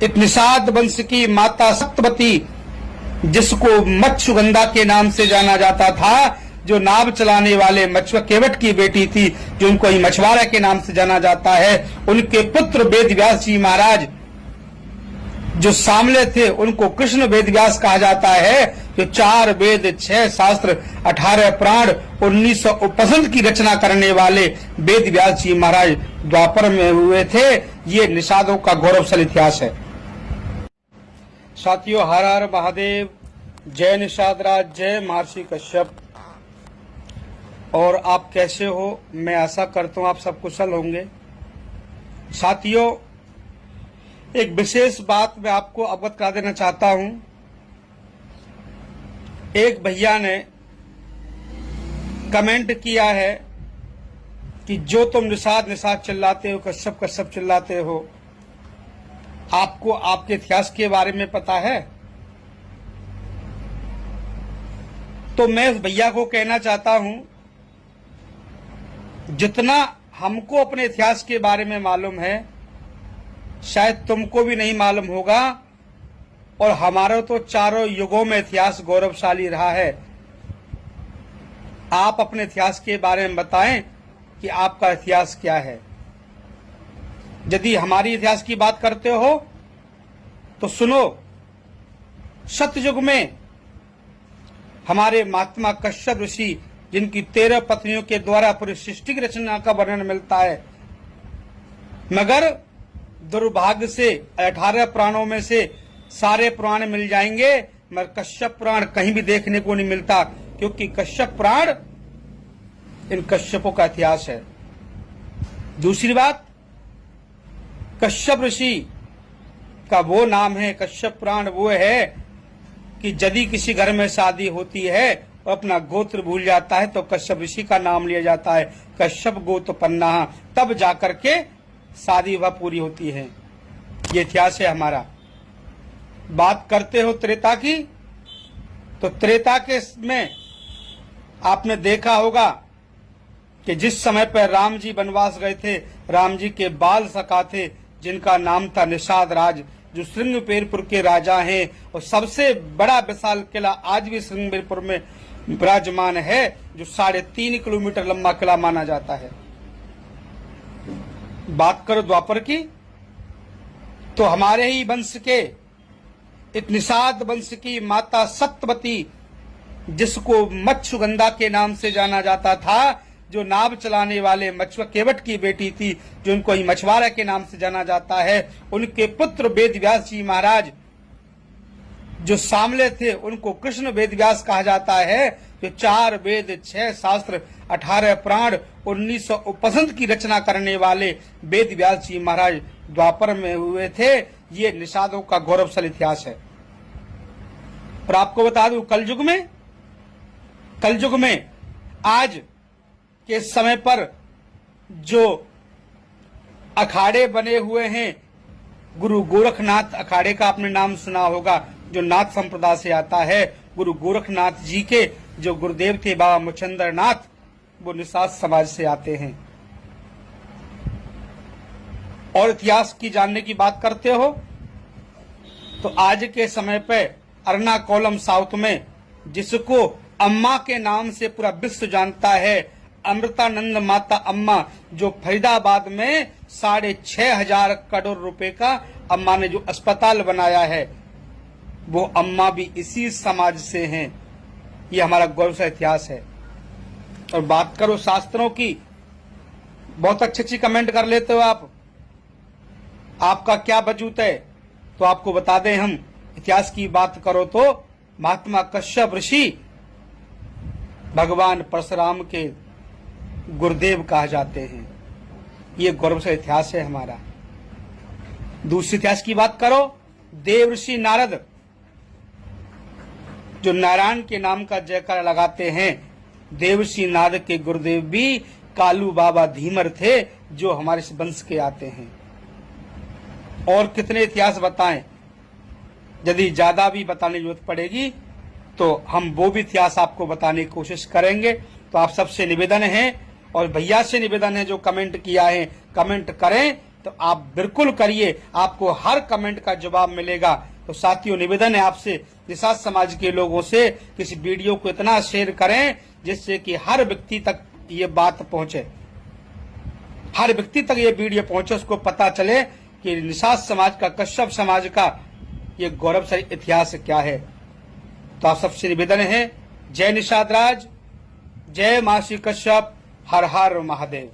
एक निषाद वंश की माता सत्यवती, जिसको मत्स्यगंधा के नाम से जाना जाता था, जो नाव चलाने वाले मछुआ केवट की बेटी थी, जो उनको मछुआरा के नाम से जाना जाता है, उनके पुत्र वेदव्यास जी महाराज जो सामले थे, उनको कृष्ण वेदव्यास कहा जाता है, जो 4 वेद 6 शास्त्र 18 पुराण 19 उपनिषद की रचना करने वाले वेदव्यास जी महाराज द्वापर में हुए थे। ये निषादों का गौरवशाली इतिहास है। साथियों, हर हर महादेव, जय निषाद राज, जय महर्षि कश्यप। और आप कैसे हो? मैं आशा करता हूं आप सब कुशल होंगे। साथियों, एक विशेष बात मैं आपको अवगत करा देना चाहता हूं। एक भैया ने कमेंट किया है कि जो तुम निषाद निषाद चिल्लाते हो, कश्यप कश्यप चिल्लाते हो, आपको आपके इतिहास के बारे में पता है? तो मैं उस भैया को कहना चाहता हूं, जितना हमको अपने इतिहास के बारे में मालूम है, शायद तुमको भी नहीं मालूम होगा। और हमारा तो चारों युगों में इतिहास गौरवशाली रहा है। आप अपने इतिहास के बारे में बताएं कि आपका इतिहास क्या है। यदि हमारी इतिहास की बात करते हो तो सुनो, सतयुग में हमारे महात्मा कश्यप ऋषि, जिनकी 13 पत्नियों के द्वारा पूरी सृष्टि की रचना का वर्णन मिलता है, मगर दुर्भाग्य से 18 पुराणों में से सारे पुराण मिल जाएंगे, मगर कश्यप पुराण कहीं भी देखने को नहीं मिलता, क्योंकि कश्यप पुराण इन कश्यपों का इतिहास है। दूसरी बात, कश्यप ऋषि का वो नाम है, कश्यप पुराण वो है कि यदि किसी घर में शादी होती है और अपना गोत्र भूल जाता है तो कश्यप ऋषि का नाम लिया जाता है, कश्यप गोत्रपन्ना, तब जाकर के शादी वह पूरी होती है। ये इतिहास है हमारा। बात करते हो त्रेता की, तो त्रेता के में आपने देखा होगा कि जिस समय पर राम जी वनवास गए थे, राम जी के बाल सखा थे, जिनका नाम था निषाद राज, जो श्रृंगपेरपुर के राजा हैं, और सबसे बड़ा विशाल किला आज भी श्रृंगपेरपुर में विराजमान है, जो 3.5 किलोमीटर लंबा किला माना जाता है। बात करो द्वापर की, तो हमारे ही वंश के एक निषाद वंश की माता सत्यवती, जिसको मत्स्यगंधा के नाम से जाना जाता था, जो नाव चलाने वाले मछुआ केवट की बेटी थी, जो उनको मछुआरा के नाम से जाना जाता है, उनके पुत्र वेदव्यास जी महाराज जो सामले थे, उनको कृष्ण वेदव्यास कहा जाता है, जो 4 वेद 6 शास्त्र 18 पुराण 19 उपनिषद की रचना करने वाले वेदव्यास जी महाराज द्वापर में हुए थे। ये निषादों का गौरवशाली इतिहास है। और आपको बता दूं, कलयुग में आज के समय पर जो अखाड़े बने हुए हैं, गुरु गोरखनाथ अखाड़े का आपने नाम सुना होगा, जो नाथ संप्रदाय से आता है। गुरु गोरखनाथ जी के जो गुरुदेव थे बाबा मुचंदर नाथ, वो निषाद समाज से आते हैं। और इतिहास की जानने की बात करते हो तो आज के समय पे एर्नाकुलम साउथ में, जिसको अम्मा के नाम से पूरा विश्व जानता है, अमृतानंद माता अम्मा, जो फरीदाबाद में 6,500 करोड़ रुपए का अम्मा ने जो अस्पताल बनाया है, वो अम्मा भी इसी समाज से हैं। ये हमारा गौरवशाली इतिहास है। और बात करो शास्त्रों की, बहुत अच्छी कमेंट कर लेते हो आप, आपका क्या वजूद है? तो आपको बता दें हम, इतिहास की बात करो तो महात्मा कश्यप ऋषि भगवान परशुराम के गुरुदेव कहा जाते हैं। ये गौरवशाली इतिहास है हमारा। दूसरी इतिहास की बात करो, देव ऋषि नारद, जो नारायण के नाम का जयकार लगाते हैं, देवऋषि नारद के गुरुदेव भी कालू बाबा धीमर थे, जो हमारे इस वंश के आते हैं। और कितने इतिहास बताएं, यदि ज्यादा भी बताने की जरूरत पड़ेगी तो हम वो भी इतिहास आपको बताने की कोशिश करेंगे। तो आप सबसे निवेदन है और भैया से निवेदन है, जो कमेंट किया है कमेंट करें तो आप बिल्कुल करिए, आपको हर कमेंट का जवाब मिलेगा। तो साथियों, निवेदन है आपसे, निषाद समाज के लोगों से कि इस वीडियो को इतना शेयर करें जिससे कि हर व्यक्ति तक ये बात पहुंचे, हर व्यक्ति तक ये वीडियो पहुंचे, उसको पता चले कि निषाद समाज का, कश्यप समाज का ये गौरवशाली इतिहास क्या है। तो आप सबसे निवेदन है, जय निषाद राज, जय महर्षि कश्यप, हर हर महादेव।